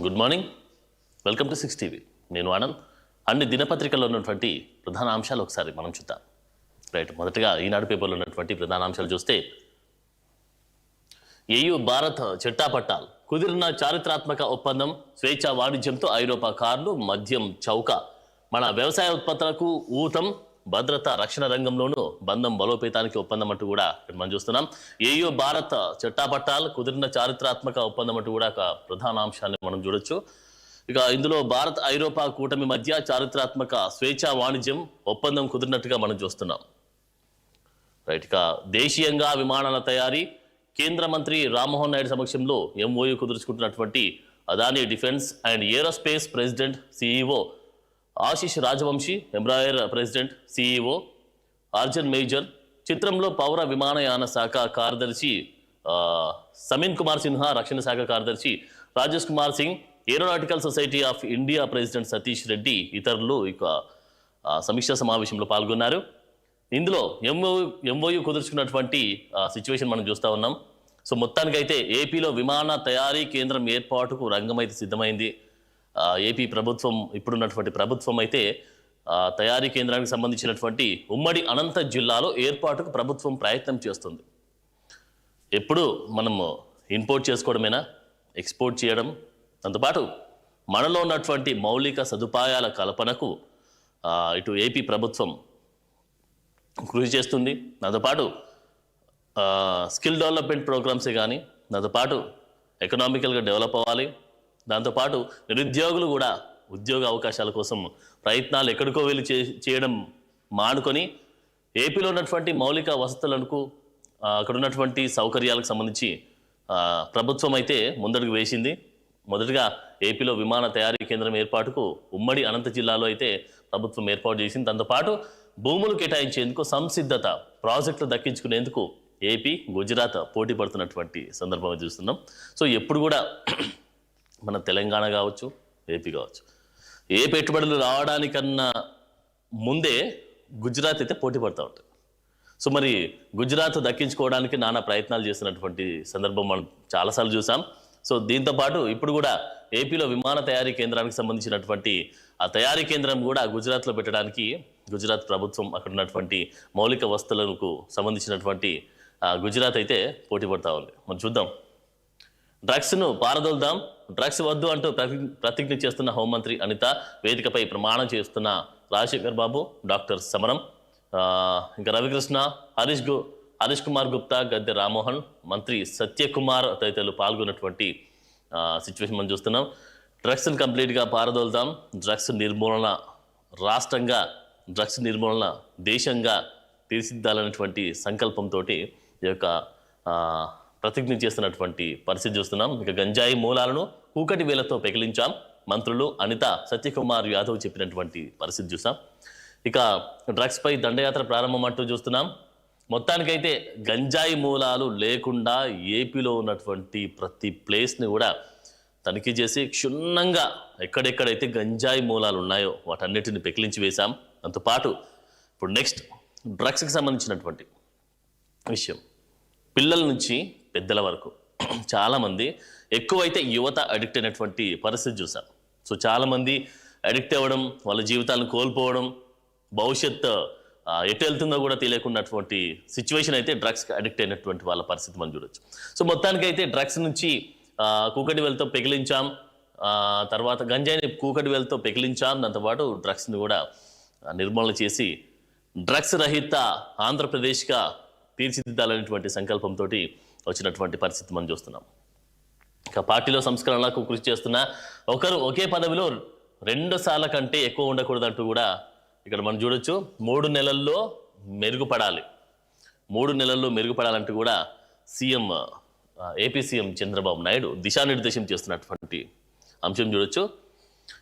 Good morning, welcome to 6 TV. నేను ఆనంద్. అన్ని దినపత్రికల్లో ఉన్నటువంటి ప్రధాన అంశాలు ఒకసారి మనం చూద్దాం. రైట్, మొదటగా ఈనాడు పేపర్లో ఉన్నటువంటి ప్రధాన అంశాలు చూస్తే, ఏయూ భారత్ చిట్టాపట్టాలు కుదిరిన చారిత్రాత్మక ఒప్పందం, స్వేచ్ఛా వాణిజ్యంతో ఐరోపా కార్లు, మద్యం చౌక, మన వ్యవసాయ ఉత్పత్తులకు ఊతం, భద్రత రక్షణ రంగంలోనూ బంధం బలోపేతానికి ఒప్పందం అంటూ కూడా మనం చూస్తున్నాం. ఏయూ భారత్ చట్టాపట్టాలు కుదిరిన చారిత్రాత్మక ఒప్పందం అంటూ కూడా ఒక ప్రధాన అంశాన్ని మనం చూడొచ్చు. ఇక ఇందులో భారత్ ఐరోపా కూటమి మధ్య చారిత్రాత్మక స్వేచ్ఛా వాణిజ్యం ఒప్పందం కుదిరినట్టుగా మనం చూస్తున్నాం. రైట్, ఇక దేశీయంగా విమానాల తయారీ కేంద్ర మంత్రి రామ్మోహన్ నాయుడు సమక్షంలో ఎంఓయూ కుదుర్చుకుంటున్నటువంటి Adani defence and aerospace president CEO Ashish Rajvanshi, Embraer president CEO Arjun Major, చిత్రంలో పౌర విమానయాన శాఖ కార్యదర్శి సమీన్ కుమార్ సిన్హా, రక్షణ శాఖ కార్యదర్శి Rajesh Kumar Singh, aeronautical society of India president Satish Reddy ఇతరులు ఇక సమీక్షా సమావేశంలో పాల్గొన్నారు. ఇందులో ఎంఓయూ కుదుర్చుకున్నటువంటి సిచ్యువేషన్ మనం చూస్తూ ఉన్నాం. సో మొత్తానికైతే ఏపీలో విమాన తయారీ కేంద్రం ఏర్పాటుకు రంగమైతే సిద్ధమైంది. ఏపీ ప్రభుత్వం, ఇప్పుడున్నటువంటి ప్రభుత్వం అయితే తయారీ కేంద్రానికి సంబంధించినటువంటి ఉమ్మడి అనంత జిల్లాలో ఏర్పాటుకు ప్రభుత్వం ప్రయత్నం చేస్తుంది. ఎప్పుడు మనము ఇంపోర్ట్ చేసుకోవడమేనా, ఎక్స్పోర్ట్ చేయడం, దాంతోపాటు మనలో ఉన్నటువంటి మౌలిక సదుపాయాల కల్పనకు ఇటు ఏపీ ప్రభుత్వం కృషి చేస్తుంది. దాంతోపాటు స్కిల్ డెవలప్మెంట్ ప్రోగ్రామ్సే కానీ, దాంతోపాటు ఎకనామికల్గా డెవలప్ అవ్వాలి. దాంతోపాటు నిరుద్యోగులు కూడా ఉద్యోగ అవకాశాల కోసం ప్రయత్నాలు ఎక్కడికో వెళ్ళి చేయడం మానుకొని ఏపీలో ఉన్నటువంటి మౌలిక వసతులకు, అక్కడ ఉన్నటువంటి సౌకర్యాలకు సంబంధించి ప్రభుత్వం అయితే ముందడుగు వేసింది. మొదటగా ఏపీలో విమాన తయారీ కేంద్రం ఏర్పాటుకు ఉమ్మడి అనంత జిల్లాలో అయితే ప్రభుత్వం ఏర్పాటు చేసింది. దాంతోపాటు భూములు కేటాయించేందుకు సంసిద్ధత, ప్రాజెక్టులు దక్కించుకునేందుకు ఏపీ, గుజరాత్ పోటీ పడుతున్నటువంటి సందర్భం చూస్తున్నాం. సో ఎప్పుడు కూడా మన తెలంగాణ కావచ్చు, ఏపీ కావచ్చు, ఏ పెట్టుబడులు రావడానికన్నా ముందే గుజరాత్ అయితే పోటీ పడుతూ ఉంటుంది. సో మరి గుజరాత్ దక్కించుకోవడానికి నానా ప్రయత్నాలు చేస్తున్నటువంటి సందర్భం మనం చాలాసార్లు చూసాం. సో దీంతోపాటు ఇప్పుడు కూడా ఏపీలో విమాన తయారీ కేంద్రానికి సంబంధించినటువంటి ఆ తయారీ కేంద్రం కూడా గుజరాత్లో పెట్టడానికి గుజరాత్ ప్రభుత్వం అక్కడ ఉన్నటువంటి మౌలిక వస్తువులకు సంబంధించినటువంటి గుజరాత్ అయితే పోటీ పడుతూ ఉంది. మనం చూద్దాం. డ్రగ్స్ను పారదోల్దాం, డ్రగ్స్ వద్దు అంటూ ప్రతిజ్ఞ చేస్తున్న హోంమంత్రి అనిత, వేదికపై ప్రమాణం చేస్తున్న రాజశేఖర్ బాబు, డాక్టర్ సమరం, ఇంకా రవికృష్ణ, హరీష్ కుమార్ గుప్తా, గద్దె రామ్మోహన్, మంత్రి సత్యకుమార్ తదితరులు పాల్గొన్నటువంటి సిచ్యువేషన్ మనం చూస్తున్నాం. డ్రగ్స్ను కంప్లీట్గా పారదోల్దాం, డ్రగ్స్ నిర్మూలన రాష్ట్రంగా, డ్రగ్స్ నిర్మూలన దేశంగా తీర్చిదిద్దాలనేటువంటి సంకల్పంతో ఈ యొక్క ప్రతిజ్ఞ చేస్తున్నటువంటి పరిస్థితి చూస్తున్నాం. ఇక గంజాయి మూలాలను కూకటి వేలతో పెకిలించాం, మంత్రులు అనిత, సత్యకుమార్ యాదవ్ చెప్పినటువంటి పరిస్థితి చూసాం. ఇక డ్రగ్స్ పై దండయాత్ర ప్రారంభం అంటూ చూస్తున్నాం. మొత్తానికైతే గంజాయి మూలాలు లేకుండా ఏపీలో ఉన్నటువంటి ప్రతి ప్లేస్ని కూడా తనిఖీ చేసి క్షుణ్ణంగా ఎక్కడెక్కడైతే గంజాయి మూలాలు ఉన్నాయో వాటన్నిటిని పెకిలించి వేశాం. దాంతోపాటు ఇప్పుడు నెక్స్ట్ డ్రగ్స్కి సంబంధించినటువంటి విషయం, పిల్లల నుంచి పెద్దల వరకు చాలామంది, ఎక్కువైతే యువత అడిక్ట్ అయినటువంటి పరిస్థితి చూసాం. సో చాలామంది అడిక్ట్ అవ్వడం, వాళ్ళ జీవితాలను కోల్పోవడం, భవిష్యత్తు ఎటు వెళ్తుందో కూడా తెలియకున్నటువంటి సిచ్యువేషన్ అయితే డ్రగ్స్కి అడిక్ట్ అయినటువంటి వాళ్ళ పరిస్థితి మనం చూడొచ్చు. సో మొత్తానికైతే డ్రగ్స్ నుంచి కూకటి వేలతో పెకిలించాం, తర్వాత గంజాయిని కూకటి వేలతో పెకిలించాం, దాంతోపాటు డ్రగ్స్ని కూడా నిర్మూలన చేసి డ్రగ్స్ రహిత ఆంధ్రప్రదేశ్గా తీర్చిదిద్దాలనేటువంటి సంకల్పంతో వచ్చినటువంటి పరిస్థితి మనం చూస్తున్నాం. ఇక పార్టీలో సంస్కరణలకు కృషి చేస్తున్న ఒకరు ఒకే పదవిలో 2 సార్ల కంటే ఎక్కువ ఉండకూడదంటూ కూడా ఇక్కడ మనం చూడొచ్చు. 3 నెలల్లో మెరుగుపడాలి, 3 నెలల్లో మెరుగుపడాలంటూ కూడా ఏపీ సీఎం చంద్రబాబు నాయుడు దిశానిర్దేశం చేస్తున్నటువంటి అంశం చూడొచ్చు.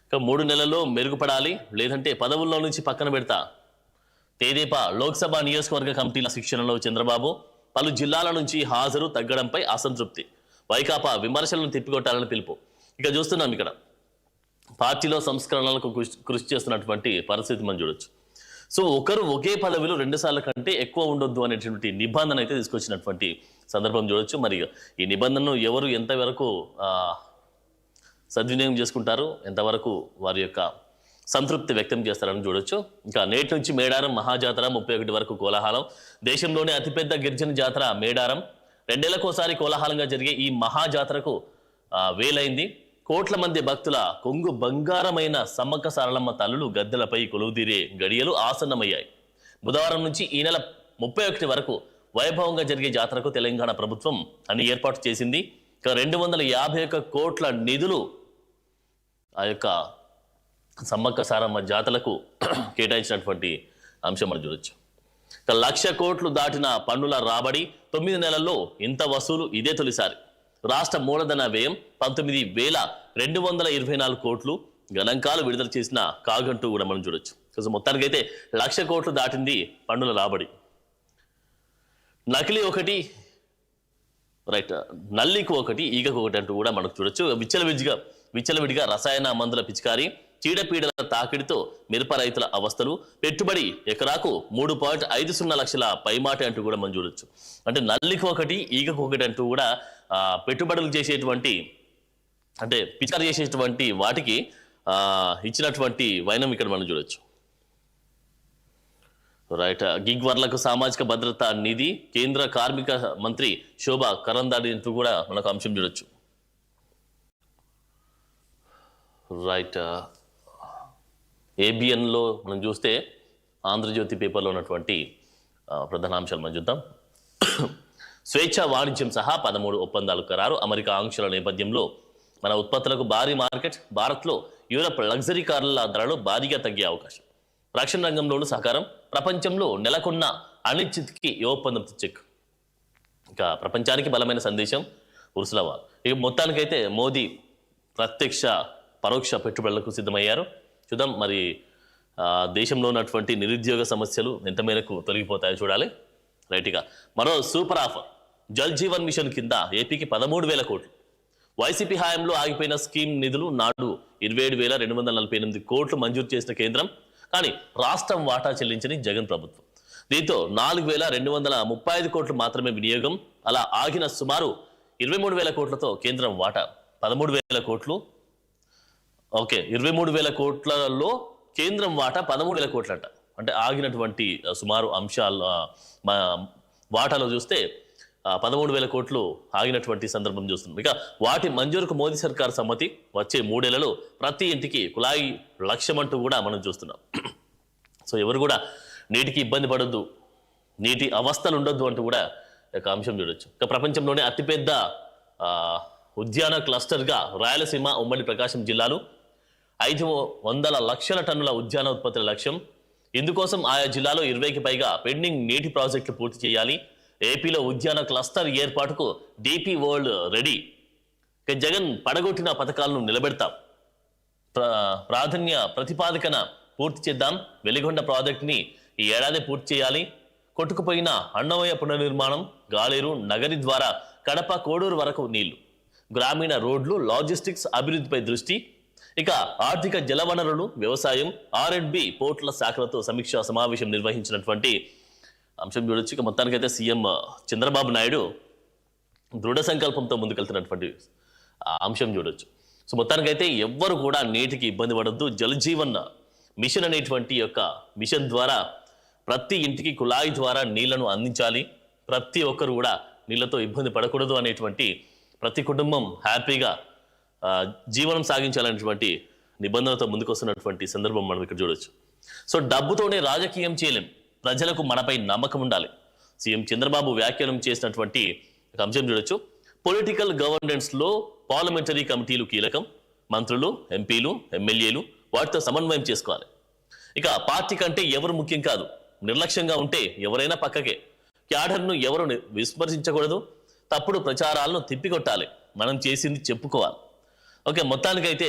ఇక 3 నెలల్లో మెరుగుపడాలి, లేదంటే పదవుల్లో నుంచి పక్కన పెడతా. తెదేపా లోక్సభ నియోజకవర్గ కమిటీల శిక్షణలో చంద్రబాబు, పలు జిల్లాల నుంచి హాజరు తగ్గడంపై అసంతృప్తి, వైకాపా విమర్శలను తిప్పికొట్టాలని పిలుపు. ఇక చూస్తున్నాం ఇక్కడ పార్టీలో సంస్కరణలకు కృషి చేస్తున్నటువంటి పరిస్థితి మనం చూడొచ్చు. సో ఒకరు ఒకే పదవిలో 2 సార్ల కంటే ఎక్కువ ఉండొద్దు అనేటువంటి నిబంధన అయితే తీసుకొచ్చినటువంటి సందర్భం చూడొచ్చు. మరి ఈ నిబంధనను ఎవరు ఎంతవరకు సద్వినియోగం చేసుకుంటారు, ఎంతవరకు వారి యొక్క సంతృప్తి వ్యక్తం చేస్తారని చూడొచ్చు. ఇంకా నేటి నుంచి మేడారం మహాజాతర 31 వరకు కోలాహలం. దేశంలోనే అతిపెద్ద గిరిజన జాతర మేడారం. 2 ఏళ్లకోసారి కోలాహలంగా జరిగే ఈ మహాజాతరకు వేలైంది. కోట్ల మంది భక్తుల కొంగు బంగారమైన సమ్మక్క సారలమ్మ తల్లులు గద్దెలపై కొలువుదీరే గడియలు ఆసన్నమయ్యాయి. బుధవారం నుంచి ఈ నెల 31 వరకు వైభవంగా జరిగే జాతరకు తెలంగాణ ప్రభుత్వం అన్ని ఏర్పాటు చేసింది. 251 కోట్ల నిధులు ఆ యొక్క సమ్మక్క సారమ్మ జాతరకు కేటాయించినటువంటి అంశం మనం చూడొచ్చు. 1,00,000 కోట్లు దాటిన పన్నుల రాబడి 9 నెలల్లో ఇంత వసూలు ఇదే తొలిసారి. రాష్ట్ర మూలధన వ్యయం 19,224 కోట్లు. గణాంకాలు విడుదల చేసిన కాగంటూ కూడా మనం చూడొచ్చు. మొత్తానికైతే 1,00,000 కోట్లు దాటింది పన్నుల రాబడి. నకిలీ ఒకటి, రైట్, నల్లికి ఒకటి, ఈగకు ఒకటి అంటూ కూడా మనకు చూడొచ్చు. విచ్చలవిడిగా రసాయన మందుల పిచికారి, చీడపీడల తాకిడితో మిరప రైతుల అవస్థలు, పెట్టుబడి ఎకరాకు 3.50 లక్షల పైమాటే అంటూ కూడా మనం చూడొచ్చు. అంటే నల్లికి ఒకటి, ఈగకు ఒకటి అంటూ కూడా పెట్టుబడులు చేసేటువంటి, అంటే పిచికారి చేసేటువంటి వాటికి ఇచ్చినటువంటి వైనం ఇక్కడ మనం చూడొచ్చు. రైట్, గిగ్ వర్లకు సామాజిక భద్రత నిధి, కేంద్ర కార్మిక మంత్రి శోభా కరందాడి అంటూ కూడా మనకు అంశం చూడొచ్చు. రైట్, ఏబిఎన్లో మనం చూస్తే ఆంధ్రజ్యోతి పేపర్లో ఉన్నటువంటి ప్రధాన అంశాలు మనం చూద్దాం. స్వేచ్ఛ వాణిజ్యం సహా 13 ఒప్పందాలు ఖరారు. అమెరికా ఆంక్షల నేపథ్యంలో మన ఉత్పత్తులకు భారీ మార్కెట్. భారత్లో యూరప్ లగ్జరీ కార్ల ధరలు భారీగా తగ్గే అవకాశం. రక్షణ రంగంలోనూ సహకారం. ప్రపంచంలో నెలకొన్న అనిశ్చితికి ఈ ఒప్పందం చెక్. ఇంకా ప్రపంచానికి బలమైన సందేశం ఉర్సులవా. ఇక మొత్తానికైతే మోదీ ప్రత్యక్ష పరోక్ష పెట్టుబడులకు సిద్ధమయ్యారు. చూద్దాం మరి దేశంలో ఉన్నటువంటి నిరుద్యోగ సమస్యలు ఎంత మేరకు తొలగిపోతాయో చూడాలి. రైట్గా మరో super offer. Jal Jeevan mission కింద ఏపీకి 13,000 కోట్లు. వైసీపీ హయాంలో ఆగిపోయిన స్కీమ్ నిధులు నాడు 27,248 కోట్లు మంజూరు చేసిన కేంద్రం. కానీ రాష్ట్రం వాటా చెల్లించని జగన్ ప్రభుత్వం. దీంతో 4,235 కోట్లు మాత్రమే వినియోగం. అలా ఆగిన సుమారు 23,000 కోట్లతో కేంద్రం వాటా 13,000 కోట్లు. ఓకే, 23,000 కోట్లలో కేంద్రం వాటా 13,000 కోట్లంట. అంటే ఆగినటువంటి సుమారు అంశాలు వాటాలో చూస్తే 13,000 కోట్లు ఆగినటువంటి సందర్భం చూస్తున్నాం. ఇక వాటి మంజూరుకు మోదీ సర్కార్ సమ్మతి. వచ్చే 3 ఏళ్లలో ప్రతి ఇంటికి కుళాయి లక్ష్యం అంటూ కూడా మనం చూస్తున్నాం. సో ఎవరు కూడా నీటికి ఇబ్బంది పడొద్దు, నీటి అవస్థలు ఉండొద్దు అంటూ కూడా ఒక అంశం చూడొచ్చు. ఇక ప్రపంచంలోనే అతిపెద్ద ఉద్యాన క్లస్టర్గా రాయలసీమ, ఉమ్మడి ప్రకాశం జిల్లాలు 500 లక్షల టన్నుల ఉద్యాన ఉత్పత్తుల లక్ష్యం. ఇందుకోసం ఆయా జిల్లాలో 20కి పైగా పెండింగ్ నీటి ప్రాజెక్టులు పూర్తి చేయాలి. ఏపీలో ఉద్యాన క్లస్టర్ ఏర్పాటుకు డిపి వరల్డ్ రెడీ. జగన్ పడగొట్టిన పథకాలను నిలబెడతాం, ప్రాధాన్య ప్రతిపాదికన పూర్తి చేద్దాం. వెలిగొండ ప్రాజెక్టుని ఈ ఏడాది పూర్తి చేయాలి. కొట్టుకుపోయిన అన్నమయ్య పునర్నిర్మాణం, గాలేరు నగరి ద్వారా కడప కోడూరు వరకు నీళ్లు, గ్రామీణ రోడ్లు, లాజిస్టిక్స్ అభివృద్ధిపై దృష్టి. ఇక ఆర్థిక జలవనరులు, వ్యవసాయం, R&B, పోర్టుల శాఖలతో సమీక్షా సమావేశం నిర్వహించినటువంటి అంశం చూడొచ్చు. ఇక మొత్తానికైతే సీఎం చంద్రబాబు నాయుడు దృఢ సంకల్పంతో ముందుకెళ్తున్నటువంటి అంశం చూడొచ్చు. సో మొత్తానికైతే ఎవ్వరు కూడా నీటికి ఇబ్బంది పడొద్దు. జల్ జీవన్ మిషన్ అనేటువంటి యొక్క మిషన్ ద్వారా ప్రతి ఇంటికి కుళాయి ద్వారా నీళ్లను అందించాలి. ప్రతి ఒక్కరు కూడా నీళ్లతో ఇబ్బంది పడకూడదు అనేటువంటి, ప్రతి కుటుంబం హ్యాపీగా జీవనం సాగించాలనేటువంటి నిబంధనలతో ముందుకొస్తున్నటువంటి సందర్భం మనం ఇక్కడ చూడొచ్చు. సో డబ్బుతోనే రాజకీయం చేయలేం, ప్రజలకు మనపై నమ్మకం ఉండాలి. సీఎం చంద్రబాబు వ్యాఖ్యానం చేసినటువంటి ఒక అంశం చూడొచ్చు. పొలిటికల్ గవర్నెన్స్ లో పార్లమెంటరీ కమిటీలు కీలకం. మంత్రులు, ఎంపీలు, ఎమ్మెల్యేలు వాటితో సమన్వయం చేసుకోవాలి. ఇక పార్టీ కంటే ఎవరు ముఖ్యం కాదు. నిర్లక్ష్యంగా ఉంటే ఎవరైనా పక్కకే. క్యాడర్ను ఎవరు విస్మరించకూడదు. తప్పుడు ప్రచారాలను తిప్పికొట్టాలి. మనం చేసింది చెప్పుకోవాలి. ఓకే, మొత్తానికైతే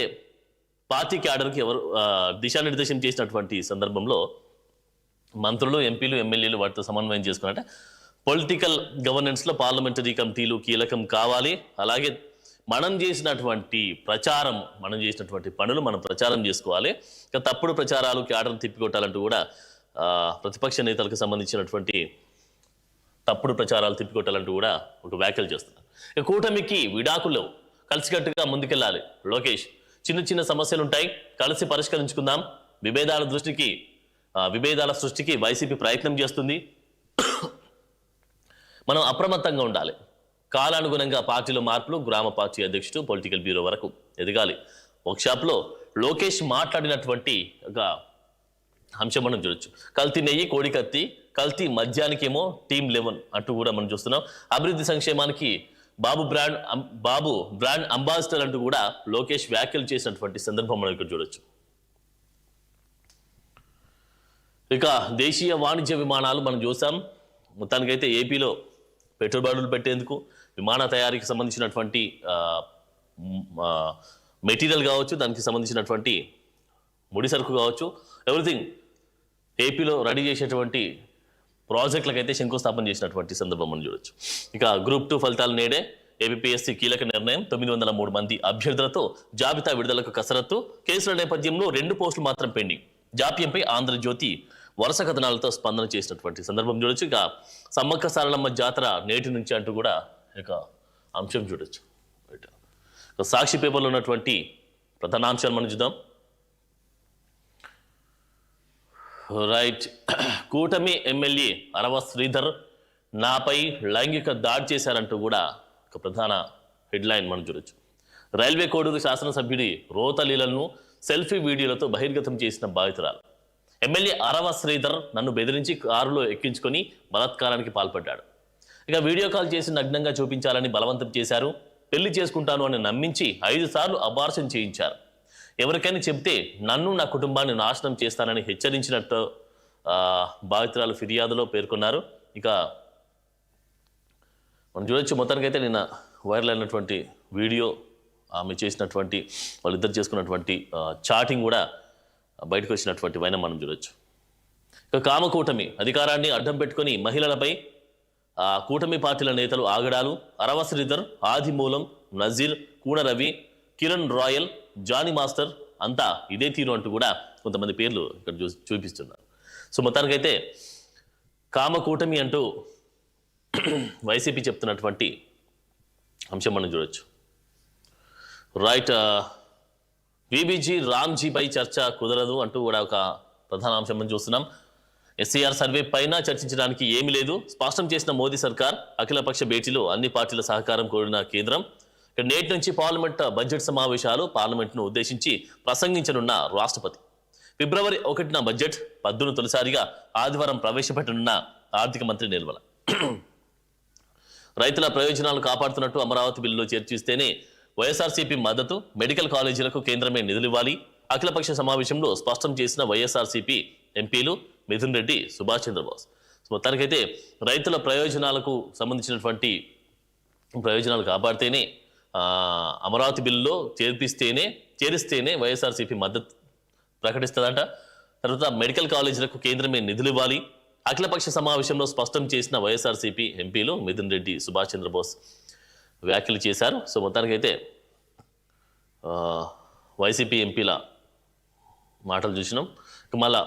పార్టీ క్యాడర్కి ఎవరు దిశానిర్దేశం చేసినటువంటి సందర్భంలో మంత్రులు, ఎంపీలు, ఎమ్మెల్యేలు వాటితో సమన్వయం చేసుకున్నట్టే పొలిటికల్ గవర్నెన్స్లో పార్లమెంటరీ కమిటీలు కీలకం కావాలి. అలాగే మనం చేసినటువంటి ప్రచారం, మనం చేసినటువంటి పనులు మనం ప్రచారం చేసుకోవాలి. ఇక తప్పుడు ప్రచారాలు, క్యాడర్ను తిప్పికొట్టాలంటూ కూడా ప్రతిపక్ష నేతలకు సంబంధించినటువంటి తప్పుడు ప్రచారాలు తిప్పికొట్టాలంటూ కూడా ఒక వ్యాఖ్యలు చేస్తున్నారు. ఇక కూటమికి విడాకులు కలిసికట్టుగా ముందుకెళ్ళాలి. లోకేష్, చిన్న చిన్న సమస్యలు ఉంటాయి, కలిసి పరిష్కరించుకుందాం. విభేదాల సృష్టికి వైసీపీ ప్రయత్నం చేస్తుంది. మనం అప్రమత్తంగా ఉండాలి. కాలానుగుణంగా పార్టీలో మార్పులు, గ్రామ పార్టీ అధ్యక్షుడు, పొలిటికల్ బ్యూరో వరకు ఎదగాలి. వర్క్షాప్లో లోకేష్ మాట్లాడినటువంటి ఒక అంశం మనం చూడొచ్చు. కల్తీ నెయ్యి, కోడి కత్తి, కల్తీ మద్యానికేమో టీమ్ 11 అంటూ కూడా మనం చూస్తున్నాం. అభివృద్ధి సంక్షేమానికి బాబు బ్రాండ్ అంబాసిడర్ అంటూ కూడా లోకేష్ వ్యాఖ్యలు చేసినటువంటి సందర్భం మనం ఇక్కడ చూడొచ్చు. ఇక దేశీయ వాణిజ్య విమానాలు మనం చూసాం. మొత్తానికైతే ఏపీలో పెట్టుబడులు పెట్టేందుకు, విమాన తయారీకి సంబంధించినటువంటి మెటీరియల్ కావచ్చు, దానికి సంబంధించినటువంటి ముడి సరుకు కావచ్చు, ఎవ్రీథింగ్ ఏపీలో రెడీ చేసేటువంటి ప్రాజెక్టులకైతే శంకుస్థాపన చేసినటువంటి సందర్భం మనం చూడొచ్చు. ఇక గ్రూప్ 2 ఫలితాలు నేడే. ఏపీఎస్సీ కీలక నిర్ణయం. 903 మంది అభ్యర్థులతో జాబితా విడుదలకు కసరత్తు. కేసుల నేపథ్యంలో 2 పోస్టులు మాత్రం పెండింగ్. జాప్యంపై ఆంధ్రజ్యోతి వరుస కథనాలతో స్పందన చేసినటువంటి సందర్భం చూడొచ్చు. ఇక సమ్మక్క సారలమ్మ జాతర నేటి నుంచి అంటూ కూడా ఇక అంశం చూడొచ్చు. సాక్షి పేపర్లో ఉన్నటువంటి ప్రధానాంశాలు మనం చూద్దాం. రైట్, కూటమి ఎమ్మెల్యే అరవ శ్రీధర్ నాపై లైంగిక దాడి చేశారంటూ కూడా ఒక ప్రధాన హెడ్లైన్ మనం చూడొచ్చు. రైల్వే కోడూరు శాసనసభ్యుడి రోతలీలను సెల్ఫీ వీడియోలతో బహిర్గతం చేసిన బాధితురాలు. ఎమ్మెల్యే అరవ శ్రీధర్ నన్ను బెదిరించి కారులో ఎక్కించుకొని బలాత్కారానికి పాల్పడ్డాడు. ఇక వీడియో కాల్ చేసి నగ్నంగా చూపించాలని బలవంతం చేశారు. పెళ్లి చేసుకుంటాను అని నమ్మించి 5 సార్లు అబార్షన్ చేయించారు. ఎవరికైనా చెప్తే నన్ను, నా కుటుంబాన్ని నాశనం చేస్తానని హెచ్చరించినట్టు బాధితురాలు ఫిర్యాదులో పేర్కొన్నారు. ఇక మనం చూడొచ్చు, మొత్తానికైతే నిన్న వైరల్ అయినటువంటి వీడియో, ఆమె చేసినటువంటి వాళ్ళిద్దరు చేసుకున్నటువంటి చాటింగ్ కూడా బయటకు వచ్చినటువంటి వైనం మనం చూడొచ్చు. ఇక కామకూటమి అధికారాన్ని అడ్డం పెట్టుకొని మహిళలపై కూటమి పార్టీల నేతలు ఆగడాలు. అరవ శ్రీధర్, ఆదిమూలం, నజీర్, కూన రవి, కిరణ్ రాయల్, జానీ మాస్టర్ అంతా ఇదే తీరు అంటూ కూడా కొంతమంది పేర్లు ఇక్కడ చూపిస్తున్నారు. సో మొత్తానికైతే కామకూటమి అంటూ వైసీపీ చెప్తున్నటువంటి అంశం మనం చూడొచ్చు. రైట్, విబిజీ రామ్జీపై చర్చ కుదరదు అంటూ కూడా ఒక ప్రధాన అంశం మనం చూస్తున్నాం. ఎస్సీఆర్ సర్వే పైన చర్చించడానికి ఏమీ లేదు స్పష్టం చేసిన మోదీ సర్కార్. అఖిలపక్ష భేటీలో అన్ని పార్టీల సహకారం కోరిన కేంద్రం. నేటి నుంచి పార్లమెంట్ బడ్జెట్ సమావేశాలు, పార్లమెంట్ను ఉద్దేశించి ప్రసంగించనున్న రాష్ట్రపతి. ఫిబ్రవరి 1న బడ్జెట్, పద్దును తొలిసారిగా ఆదివారం ప్రవేశపెట్టనున్న ఆర్థిక మంత్రి నిర్మల. రైతుల ప్రయోజనాలు కాపాడుతున్నట్టు అమరావతి బిల్లులో చేర్చిస్తేనే వైఎస్ఆర్సీపీ మద్దతు. మెడికల్ కాలేజీలకు కేంద్రమే నిధులివ్వాలి. అఖిలపక్ష సమావేశంలో స్పష్టం చేసిన వైఎస్ఆర్సీపీ ఎంపీలు మిథున్ రెడ్డి, సుభాష్ చంద్రబోస్. మొత్తానికైతే రైతుల ప్రయోజనాలకు సంబంధించినటువంటి ప్రయోజనాలు కాపాడితేనే, అమరావతి బిల్లులో చేరిస్తేనే వైఎస్ఆర్సీపీ మద్దతు ప్రకటిస్తుందంట. తర్వాత మెడికల్ కాలేజీలకు కేంద్రమే నిధులు ఇవ్వాలి. అఖిలపక్ష సమావేశంలో స్పష్టం చేసిన వైఎస్ఆర్సీపీ ఎంపీలు మిథున్ రెడ్డి, సుభాష్ చంద్రబోస్ వ్యాఖ్యలు చేశారు. సో మొత్తానికైతే వైసీపీ ఎంపీల మాటలు చూసినాం. మళ్ళా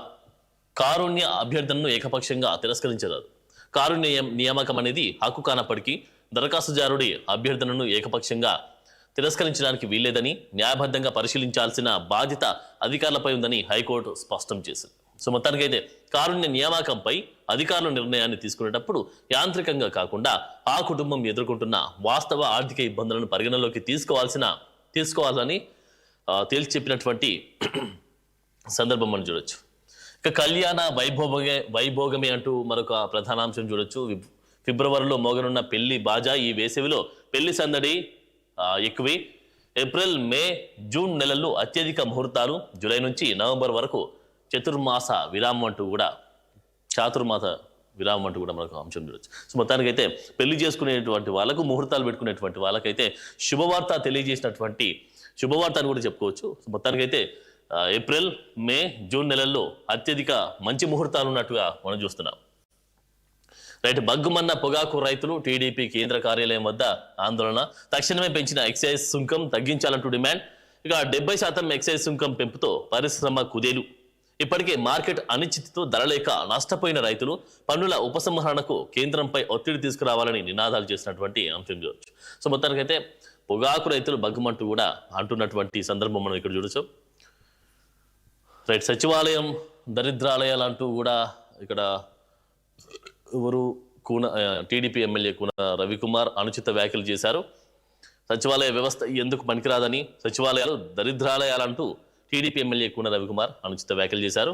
కారుణ్య అభ్యర్థనను ఏకపక్షంగా తిరస్కరించరాదు. కారుణ్య నియామకం అనేది హక్కు కానప్పటికీ దరఖాస్తుదారుడి అభ్యర్థనను ఏకపక్షంగా తిరస్కరించడానికి వీల్లేదని, న్యాయబద్ధంగా పరిశీలించాల్సిన బాధ్యత అధికారులపై ఉందని హైకోర్టు స్పష్టం చేసింది. సో మొత్తానికైతే కారుణ్య నియామకంపై అధికారుల నిర్ణయాన్ని తీసుకునేటప్పుడు యాంత్రికంగా కాకుండా ఆ కుటుంబం ఎదుర్కొంటున్న వాస్తవ ఆర్థిక ఇబ్బందులను పరిగణలోకి తీసుకోవాలని తేల్చి చెప్పినటువంటి సందర్భం మనం చూడొచ్చు. ఇక కళ్యాణ వైభోగమే అంటూ మరొక ప్రధానాంశం చూడొచ్చు. ఫిబ్రవరిలో మోగనున్న పెళ్లి బాజా. ఈ వేసవిలో పెళ్లి సందడి ఎక్కువే. ఏప్రిల్, మే, జూన్ నెలల్లో అత్యధిక ముహూర్తాలు. జూలై నుంచి నవంబర్ వరకు చాతుర్మాస విరామం అంటూ కూడా మనకు అంశం చూడొచ్చు. సో మొత్తానికైతే పెళ్లి చేసుకునేటువంటి వాళ్ళకు, ముహూర్తాలు పెట్టుకునేటువంటి వాళ్ళకైతే శుభవార్త తెలియజేసినటువంటి శుభవార్త అని కూడా చెప్పుకోవచ్చు. సో మొత్తానికైతే ఏప్రిల్, మే, జూన్ నెలల్లో అత్యధిక మంచి ముహూర్తాలు ఉన్నట్టుగా మనం చూస్తున్నాం. రైట్, బగ్గుమన్న పొగాకు రైతులు టీడీపీ కేంద్ర కార్యాలయం వద్ద ఆందోళన. తక్షణమే పెంచిన ఎక్సైజ్ సుంకం తగ్గించాలంటూ డిమాండ్. ఇక 70% ఎక్సైజ్ సుంకం పెంపుతో పరిశ్రమ కుదేలు. ఇప్పటికే మార్కెట్ అనిశ్చితితో ధరలేక నష్టపోయిన రైతులు పన్నుల ఉపసంహరణకు కేంద్రంపై ఒత్తిడి తీసుకురావాలని నినాదాలు చేసినటువంటి అంశం చూడవచ్చు. సో మొత్తానికైతే పొగాకు రైతులు బగ్గుమంటూ కూడా అంటున్నటువంటి సందర్భం మనం ఇక్కడ చూడొచ్చు. రైట్, సచివాలయం దరిద్రాలయాలు అంటూ కూడా ఇక్కడ ఎవరు టీడీపీ ఎమ్మెల్యే కూన రవికుమార్ అనుచిత వ్యాఖ్యలు చేశారు. సచివాలయ వ్యవస్థ ఎందుకు పనికిరాదని, సచివాలయాలు దరిద్రాలయాలంటూ టీడీపీ ఎమ్మెల్యే కూన రవికుమార్ అనుచిత వ్యాఖ్యలు చేశారు.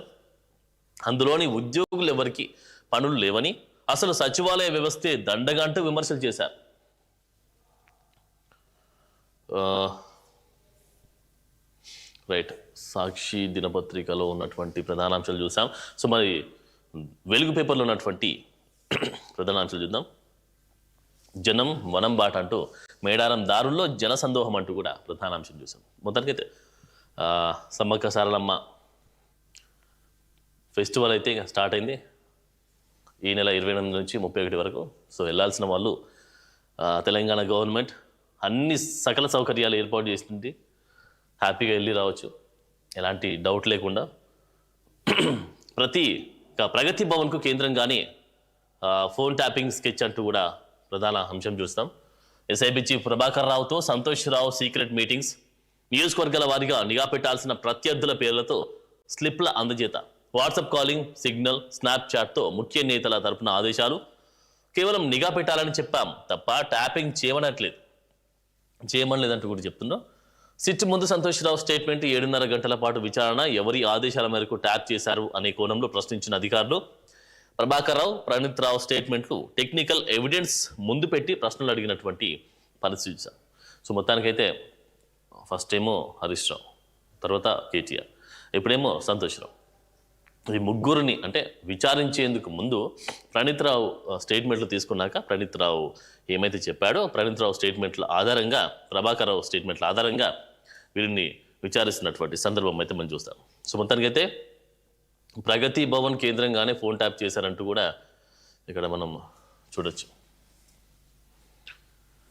అందులోని ఉద్యోగులు ఎవరికి పనులు లేవని, అసలు సచివాలయ వ్యవస్థే దండగా అంటూ విమర్శలు చేశారు. రైట్, సాక్షి దినపత్రికలో ఉన్నటువంటి ప్రధానాంశాలు చూసాం. సో మరి వెలుగు పేపర్లో ఉన్నటువంటి ప్రధానాంశాలు చూద్దాం. జనం వనం బాట అంటూ మేడారం దారుల్లో జన సందోహం అంటూ కూడా ప్రధానాంశం చూసాం. మొత్తానికైతే సమ్మక్క సారలమ్మ ఫెస్టివల్ అయితే స్టార్ట్ అయింది ఈ నెల 28 నుంచి 31 వరకు. సో వెళ్ళాల్సిన వాళ్ళు తెలంగాణ గవర్నమెంట్ అన్ని సకల సౌకర్యాలు ఏర్పాటు చేస్తుంది, హ్యాపీగా వెళ్ళి రావచ్చు ఎలాంటి డౌట్ లేకుండా. ప్రగతి భవన్కు కేంద్రంగానే ఫోన్ ట్యాపింగ్ స్కెచ్ అంటూ కూడా ప్రధాన అంశం చూస్తాం. ఎస్ఐబి చీఫ్ ప్రభాకర్ రావుతో సంతోష్ రావు సీక్రెట్ మీటింగ్స్, నియోజకవర్గాల వారీగా నిఘా పెట్టాల్సిన ప్రత్యర్థుల పేర్లతో స్లిప్ల అందజేత, వాట్సాప్ కాలింగ్, సిగ్నల్, స్నాప్చాట్తో ముఖ్య నేతల తరపున ఆదేశాలు. కేవలం నిఘా పెట్టాలని చెప్పాం తప్ప ట్యాపింగ్ చేయమనలేదంటూ కూడా చెప్తున్నాం. సిట్ ముందు సంతోష్ రావు స్టేట్మెంట్, 7.5 గంటల పాటు విచారణ, ఎవరి ఆదేశాల మేరకు ట్యాప్ చేశారు అనే కోణంలో ప్రశ్నించిన అధికారులు. ప్రభాకర్ రావు, ప్రణీత్ రావు స్టేట్మెంట్లు టెక్నికల్ ఎవిడెన్స్ ముందు పెట్టి ప్రశ్నలు అడిగినటువంటి పరిస్థితి. సో మొత్తానికైతే ఫస్ట్ ఏమో హరీష్ రావు, తర్వాత కేటీఆర్, ఇప్పుడేమో సంతోష్ రావు. ఈ ముగ్గురిని అంటే విచారించేందుకు ముందు ప్రణీత్ రావు స్టేట్మెంట్లు తీసుకున్నాక ప్రణీత్ రావు ఏమైతే చెప్పాడో ప్రణీత్ రావు స్టేట్మెంట్ల ఆధారంగా, ప్రభాకర్ రావు స్టేట్మెంట్ల ఆధారంగా వీరిని విచారిస్తున్నటువంటి సందర్భం అయితే మనం చూస్తాం. సో మొత్తానికైతే ప్రగతి భవన్ కేంద్రంగానే ఫోన్ ట్యాప్ చేశారంటూ కూడా ఇక్కడ మనం చూడొచ్చు.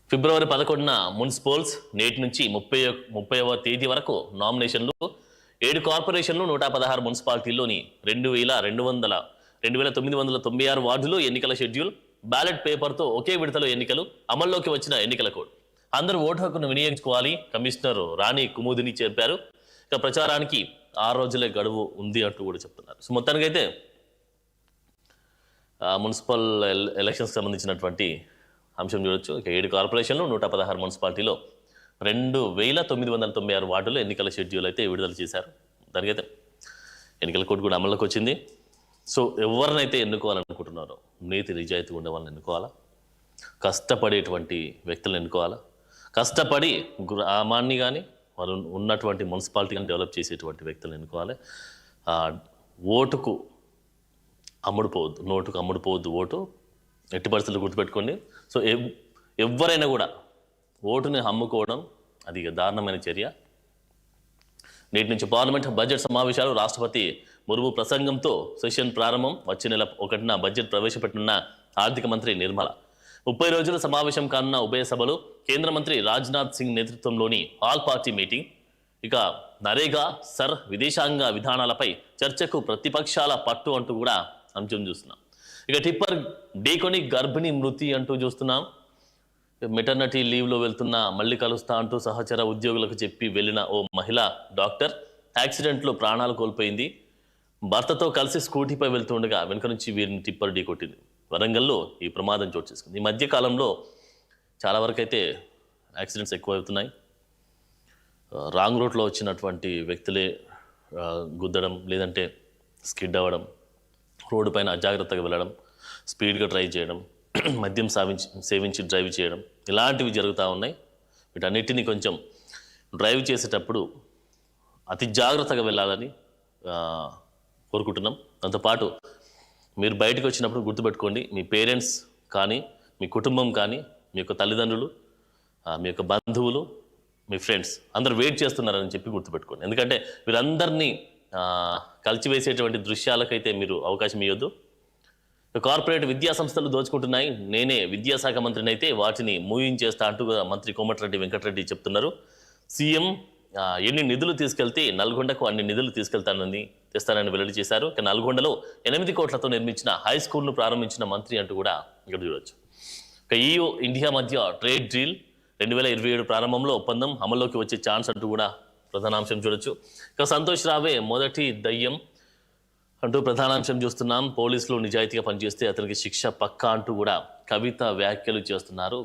ఫిబ్రవరి 11న మున్సిపల్స్, నేటి నుంచి 30వ తేదీ వరకు నామినేషన్లు. 7 కార్పొరేషన్లు, 116 మున్సిపాలిటీల్లోని 2,996 వార్డులు ఎన్నికల షెడ్యూల్. బ్యాలెట్ పేపర్తో ఒకే విడతలో ఎన్నికలు, అమల్లోకి వచ్చిన ఎన్నికల కోడ్. అందరూ ఓటు హక్కును వినియోగించుకోవాలి, కమిషనర్ రాణి కుముదిని చెప్పారు. ఇక ప్రచారానికి 6 రోజులే గడువు ఉంది అంటూ కూడా చెప్తున్నారు. సో మొత్తానికైతే మున్సిపల్ ఎలక్షన్స్కి సంబంధించినటువంటి అంశం చూడొచ్చు. ఇక 7 కార్పొరేషన్లు, 116 మున్సిపాలిటీలో 2,996 వార్డులు ఎన్నికల షెడ్యూల్ అయితే విడుదల చేశారు. దానికైతే ఎన్నికల కోడ్ కూడా అమల్లోకి వచ్చింది. సో ఎవరినైతే ఎన్నుకోవాలనుకుంటున్నారో నీతి నిజాయితీ ఉండే వాళ్ళని ఎన్నుకోవాలా, కష్టపడేటువంటి వ్యక్తులను ఎన్నుకోవాలా, కష్టపడి గ్రామాన్ని కానీ వారు ఉన్నటువంటి మున్సిపాలిటీని డెవలప్ చేసేటువంటి వ్యక్తులను ఎన్నుకోవాలి. ఓటుకు అమ్ముడుపోవద్దు, నోటుకు అమ్ముడుపోవద్దు ఓటు, ఎట్టి పరిస్థితులు గుర్తుపెట్టుకోండి. సో ఎవరైనా కూడా ఓటుని అమ్ముకోవడం అది దారుణమైన చర్య. నేటి నుంచి పార్లమెంట్ బడ్జెట్ సమావేశాలు, రాష్ట్రపతి ముర్ము ప్రసంగంతో సెషన్ ప్రారంభం. వచ్చే నెల 1న బడ్జెట్ ప్రవేశపెట్టనున్న ఆర్థిక మంత్రి నిర్మల. 30 రోజుల సమావేశం కానున్న ఉభయ సభలు. కేంద్ర మంత్రి రాజ్నాథ్ సింగ్ నేతృత్వంలోని ఆల్ పార్టీ మీటింగ్. ఇక నరేగా, సర్, విదేశాంగ విధానాలపై చర్చకు ప్రతిపక్షాల పట్టు అంటూ కూడా అంశం చూస్తున్నాం. ఇక టిప్పర్ ఢీకొని గర్భిణి మృతి అంటూ చూస్తున్నాం. మెటర్నిటీ లీవ్లో వెళ్తున్నా మళ్ళీ కలుస్తా అంటూ సహచర ఉద్యోగులకు చెప్పి వెళ్ళిన ఓ మహిళా డాక్టర్ యాక్సిడెంట్లో ప్రాణాలు కోల్పోయింది. భర్తతో కలిసి స్కూటీపై వెళ్తుండగా వెనుక నుంచి వీరిని టిప్పర్ ఢీకొట్టింది. వరంగల్లో ఈ ప్రమాదం చోటు చేసుకుంది. ఈ మధ్య కాలంలో చాలా వరకు అయితే యాక్సిడెంట్స్ ఎక్కువ అవుతున్నాయి. రాంగ్ రూట్లో వచ్చినటువంటి వ్యక్తులే గుద్దడం, లేదంటే స్కిడ్ అవ్వడం, రోడ్డు పైన అజాగ్రత్తగా వెళ్ళడం, స్పీడ్గా డ్రైవ్ చేయడం, మద్యం సేవించి డ్రైవ్ చేయడం, ఇలాంటివి జరుగుతూ ఉన్నాయి. వీటన్నిటిని కొంచెం డ్రైవ్ చేసేటప్పుడు అతి జాగ్రత్తగా వెళ్ళాలని కోరుకుంటున్నాం. దాంతోపాటు మీరు బయటకు వచ్చినప్పుడు గుర్తుపెట్టుకోండి, మీ పేరెంట్స్ కానీ, మీ కుటుంబం కానీ, మీ యొక్క తల్లిదండ్రులు, మీ యొక్క బంధువులు, మీ ఫ్రెండ్స్ అందరూ వెయిట్ చేస్తున్నారని చెప్పి గుర్తుపెట్టుకోండి. ఎందుకంటే వీరందరినీ కలిచివేసేటువంటి దృశ్యాలకైతే మీరు అవకాశం ఇవ్వద్దు. కార్పొరేట్ విద్యా సంస్థలు దోచుకుంటున్నాయి, నేనే విద్యాశాఖ మంత్రిని అయితే వాటిని మూయించేస్తా అంటూ మంత్రి కోమటిరెడ్డి వెంకటరెడ్డి చెప్తున్నారు. సీఎం ఎన్ని నిధులు తీసుకెళ్తే నల్గొండకు అన్ని నిధులు తెస్తానని వెల్లడి చేశారు. ఇక నల్గొండలో 8 కోట్లతో నిర్మించిన హై స్కూల్ను ప్రారంభించిన మంత్రి అంటూ కూడా ఇక్కడ చూడవచ్చు. ఇక EU ఇండియా మధ్య ట్రేడ్ డీల్, 2027 ప్రారంభంలో ఒప్పందం అమల్లోకి వచ్చే ఛాన్స్ అంటూ కూడా ప్రధానాంశం చూడొచ్చు. ఇక సంతోష్ రావే మొదటి దయ్యం అంటూ ప్రధానాంశం చూస్తున్నాం. పోలీసులు నిజాయితీగా పనిచేస్తే అతనికి శిక్ష పక్కా అంటూ కూడా కవిత వ్యాఖ్యలు చేస్తున్నారు.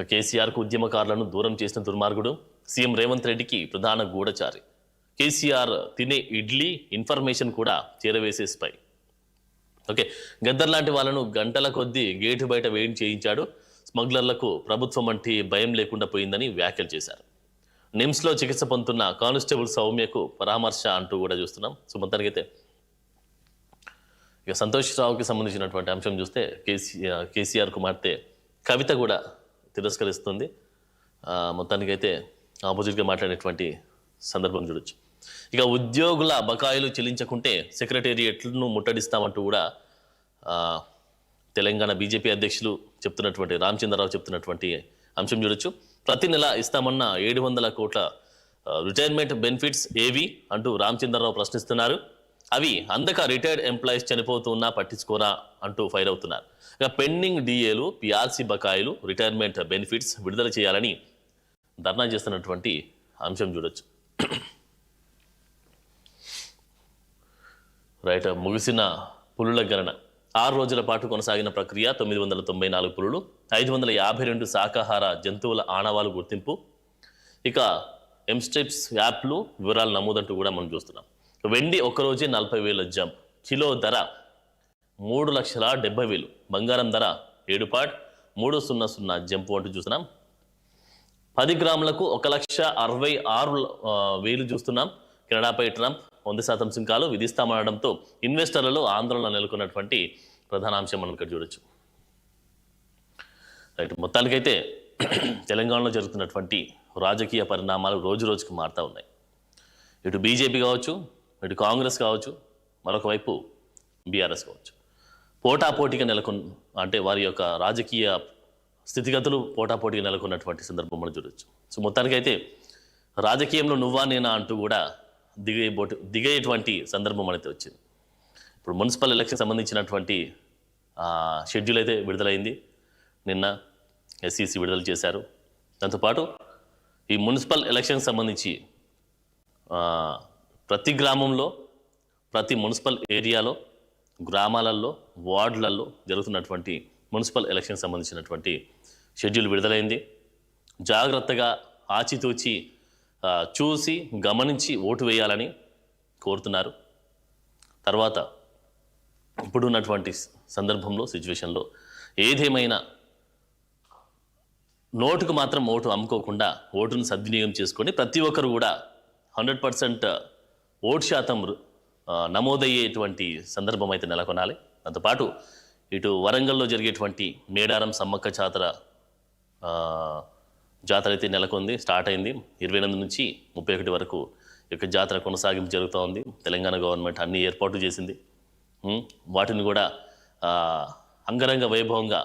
కేసీఆర్కు ఉద్యమకారులను దూరం చేసిన దుర్మార్గుడు సీఎం రేవంత్ రెడ్డికి ప్రధాన గూఢచారి. కేసీఆర్ తినే ఇడ్లీ ఇన్ఫర్మేషన్ కూడా చేరవేసే స్పై. ఓకే, గద్దర్ లాంటి వాళ్ళను గంటల కొద్దీ గేటు బయట వేడి చేయించాడు. స్మగ్లర్లకు ప్రభుత్వం అంటే భయం లేకుండా పోయిందని వ్యాఖ్యలు చేశారు. నిమ్స్లో చికిత్స పొందుతున్న కానిస్టేబుల్ సౌమ్యకు పరామర్శ అంటూ కూడా చూస్తున్నాం. సో మొత్తానికైతే ఇక సంతోష్ రావుకి సంబంధించినటువంటి అంశం చూస్తే కేసీఆర్ కుమార్తె కవిత కూడా తిరస్కరిస్తుంది. మొత్తానికైతే ఆపోజిట్గా మాట్లాడేటువంటి సందర్భం చూడొచ్చు. ఇక ఉద్యోగుల బకాయిలు చెల్లించకుంటే సెక్రటేరియట్లను ముట్టడిస్తామంటూ కూడా తెలంగాణ బీజేపీ అధ్యక్షులు చెప్తున్నటువంటి రామచంద్రరావు చెప్తున్నటువంటి అంశం చూడొచ్చు. ప్రతి నెల ఇస్తామన్న 700 కోట్ల రిటైర్మెంట్ బెనిఫిట్స్ ఏవి అంటూ రామచంద్రరావు ప్రశ్నిస్తున్నారు. అవి అందక రిటైర్డ్ ఎంప్లాయీస్ చనిపోతున్నా పట్టించుకోరా అంటూ ఫైర్ అవుతున్నారు. ఇక పెండింగ్ డిఏలు, పిఆర్సీ బకాయిలు, రిటైర్మెంట్ బెనిఫిట్స్ విడుదల చేయాలని ధర్నా చేస్తున్నటువంటి అంశం చూడొచ్చు. రైట్, ముగిసిన పులుల గణన 6 రోజుల పాటు కొనసాగిన ప్రక్రియ. 994 పులులు, 552 శాకాహార జంతువుల ఆనవాలు గుర్తింపు. ఇక ఎంస్టెప్స్ యాప్లు వివరాలు నమోదంటూ కూడా మనం చూస్తున్నాం. వెండి ఒక్కరోజే 40,000 జంప్, కిలో ధర 3,70,000, బంగారం ధర 7.300 జంప్ అంటూ చూస్తున్నాం. 10 గ్రాములకు 1,66,000 చూస్తున్నాం. కెనడాపై ట్రంప్ 100% సుంకాలు విధిస్తామనడంతో ఇన్వెస్టర్లలో ఆందోళన నెలకొన్నటువంటి ప్రధానాంశం మనం ఇక్కడ చూడొచ్చు. రైట్, మొత్తానికైతే తెలంగాణలో జరుగుతున్నటువంటి రాజకీయ పరిణామాలు రోజు రోజుకు మారుతూ ఉన్నాయి. ఇటు బీజేపీ కావచ్చు, ఇటు కాంగ్రెస్ కావచ్చు, మరొక వైపు బీఆర్ఎస్ కావచ్చు. పోటాపోటీగా అంటే వారి యొక్క రాజకీయ స్థితిగతులు పోటాపోటీగా నెలకొన్నటువంటి సందర్భం మనం చూడొచ్చు. సో మొత్తానికైతే రాజకీయంలో నువ్వా నేనా అంటూ కూడా దిగేటువంటి సందర్భం అయితే వచ్చింది. ఇప్పుడు మున్సిపల్ ఎలక్షన్ సంబంధించినటువంటి షెడ్యూల్ అయితే విడుదలైంది. నిన్న ఎస్ఈసి విడుదల చేశారు. దాంతోపాటు ఈ మున్సిపల్ ఎలక్షన్ సంబంధించి ప్రతి గ్రామంలో, ప్రతి మున్సిపల్ ఏరియాలో, గ్రామాలలో, వార్డులలో జరుగుతున్నటువంటి మున్సిపల్ ఎలక్షన్ సంబంధించినటువంటి షెడ్యూల్ విడుదలైంది. జాగ్రత్తగా ఆచితూచి చూసి గమనించి ఓటు వేయాలని కోరుతున్నారు. తర్వాత ఇప్పుడున్నటువంటి సందర్భంలో, సిచ్యువేషన్లో ఏదేమైనా నోటుకు మాత్రం ఓటు అమ్ముకోకుండా ఓటును సద్వినియోగం చేసుకొని ప్రతి ఒక్కరు కూడా 100% ఓటు శాతం నమోదయ్యేటువంటి సందర్భం అయితే నెలకొనాలి. దాంతోపాటు ఇటు వరంగల్లో జరిగేటువంటి మేడారం సమ్మక్క జాతర అయితే నెలకొంది, స్టార్ట్ అయింది. 28 నుంచి 31 వరకు ఈ యొక్క జాతర కొనసాగింపు జరుగుతూ ఉంది. తెలంగాణ గవర్నమెంట్ అన్ని ఏర్పాటు చేసింది. వాటిని కూడా అంగరంగ వైభవంగా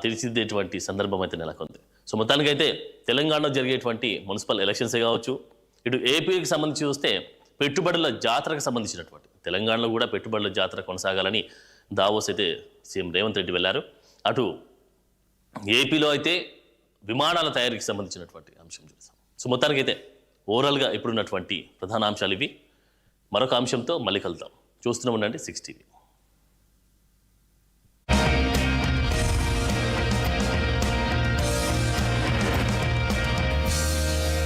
తీర్చిదిద్దేటువంటి సందర్భం అయితే నెలకొంది. సో మొత్తానికైతే తెలంగాణలో జరిగేటువంటి మున్సిపల్ ఎలక్షన్సే కావచ్చు, ఇటు ఏపీకి సంబంధించి చూస్తే పెట్టుబడుల జాతరకు సంబంధించినటువంటి తెలంగాణలో కూడా పెట్టుబడుల జాతర కొనసాగాలని దావోస్ అయితే సీఎం రేవంత్ రెడ్డి వెళ్ళారు. అటు ఏపీలో అయితే విమానాల తయారీకి సంబంధించినటువంటి అంశం చూస్తాం. సో మొత్తానికైతే ఓవరాల్గా ఇప్పుడున్నటువంటి ప్రధాన అంశాలు ఇవి. మరొక అంశంతో మళ్ళీ కలుద్దాం. చూస్తూనే ఉండండి 6 టీవీ.